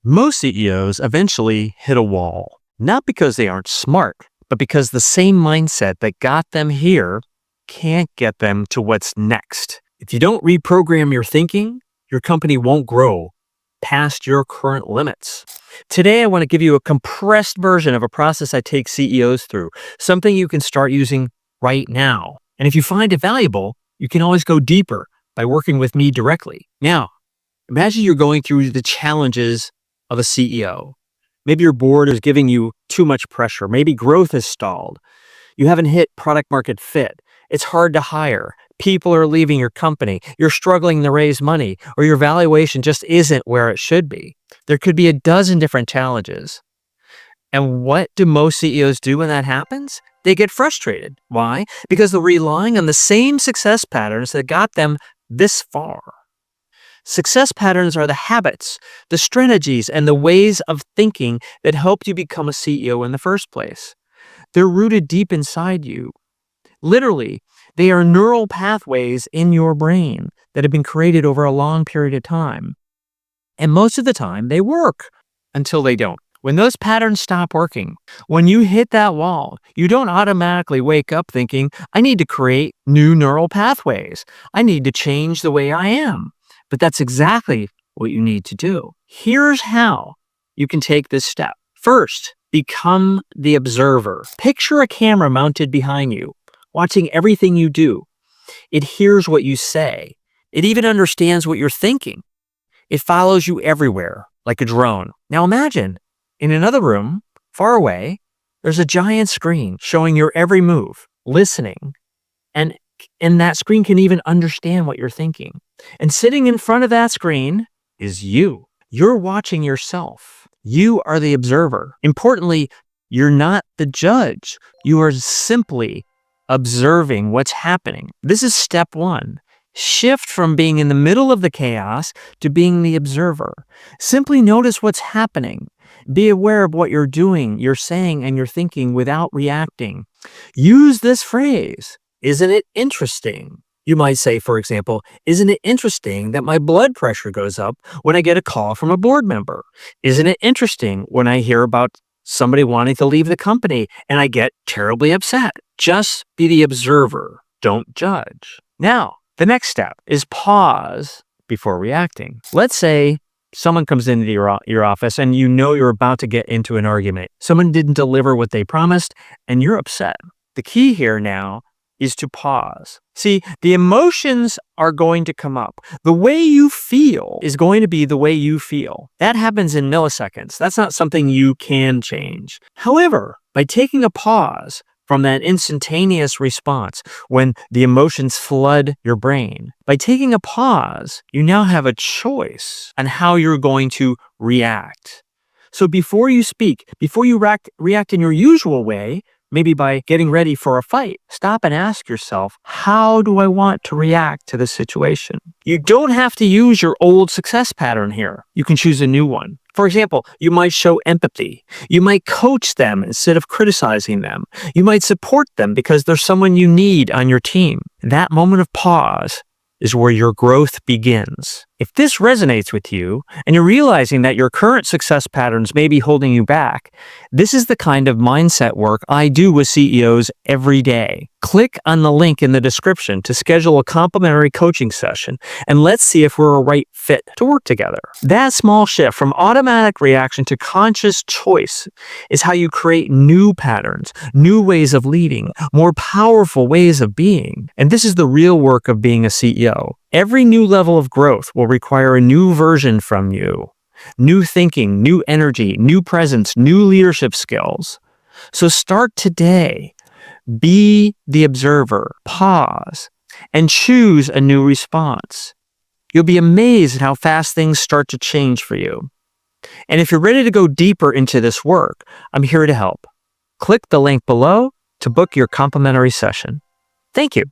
Most CEOs eventually hit a wall, not because they aren't smart, but because the same mindset that got them here can't get them to what's next. If you don't reprogram your thinking, your company won't grow past your current limits. Today, I want to give you a compressed version of a process I take CEOs through, something you can start using right now. And if you find it valuable, you can always go deeper by working with me directly. Now, imagine you're going through the challenges of a CEO. Maybe your board is giving you too much pressure. Maybe growth is stalled. You haven't hit product market fit. It's hard to hire. People are leaving your company. You're struggling to raise money, or your valuation just isn't where it should be. There could be a dozen different challenges. And what do most CEOs do when that happens? They get frustrated. Why? Because they're relying on the same success patterns that got them this far. Success patterns are the habits, the strategies, and the ways of thinking that helped you become a CEO in the first place. They're rooted deep inside you. Literally, they are neural pathways in your brain that have been created over a long period of time. And most of the time, they work until they don't. When those patterns stop working, when you hit that wall, you don't automatically wake up thinking, I need to create new neural pathways. I need to change the way I am. But that's exactly what you need to do. Here's how you can take this step. First, become the observer. Picture a camera mounted behind you, watching everything you do. It hears what you say. It even understands what you're thinking. It follows you everywhere, like a drone. Now imagine, in another room, far away, there's a giant screen showing your every move, listening, and that screen can even understand what you're thinking. And sitting in front of that screen is you. You're watching yourself. You are the observer. Importantly, you're not the judge. You are simply observing what's happening. This is step one. Shift from being in the middle of the chaos to being the observer. Simply notice what's happening. Be aware of what you're doing, you're saying, and you're thinking without reacting. Use this phrase. Isn't it interesting? You might say, for example, isn't it interesting that my blood pressure goes up when I get a call from a board member? Isn't it interesting when I hear about somebody wanting to leave the company and I get terribly upset? Just be the observer. Don't judge. Now, the next step is pause before reacting. Let's say someone comes into your office and you know you're about to get into an argument. Someone didn't deliver what they promised and you're upset. The key here now is to pause. See, the emotions are going to come up. The way you feel is going to be the way you feel. That happens in milliseconds. That's not something you can change. However, by taking a pause from that instantaneous response when the emotions flood your brain, by taking a pause, you now have a choice on how you're going to react. So before you speak, before you react in your usual way, maybe by getting ready for a fight, stop and ask yourself, how do I want to react to this situation? You don't have to use your old success pattern here. You can choose a new one. For example, you might show empathy. You might coach them instead of criticizing them. You might support them because there's someone you need on your team. That moment of pause is where your growth begins. If this resonates with you and you're realizing that your current success patterns may be holding you back, this is the kind of mindset work I do with CEOs every day. Click on the link in the description to schedule a complimentary coaching session, and let's see if we're a right fit to work together. That small shift from automatic reaction to conscious choice is how you create new patterns, new ways of leading, more powerful ways of being. And this is the real work of being a CEO. Every new level of growth will require a new version from you. New thinking, new energy, new presence, new leadership skills. So start today. Be the observer, pause, and choose a new response. You'll be amazed at how fast things start to change for you. And if you're ready to go deeper into this work, I'm here to help. Click the link below to book your complimentary session. Thank you.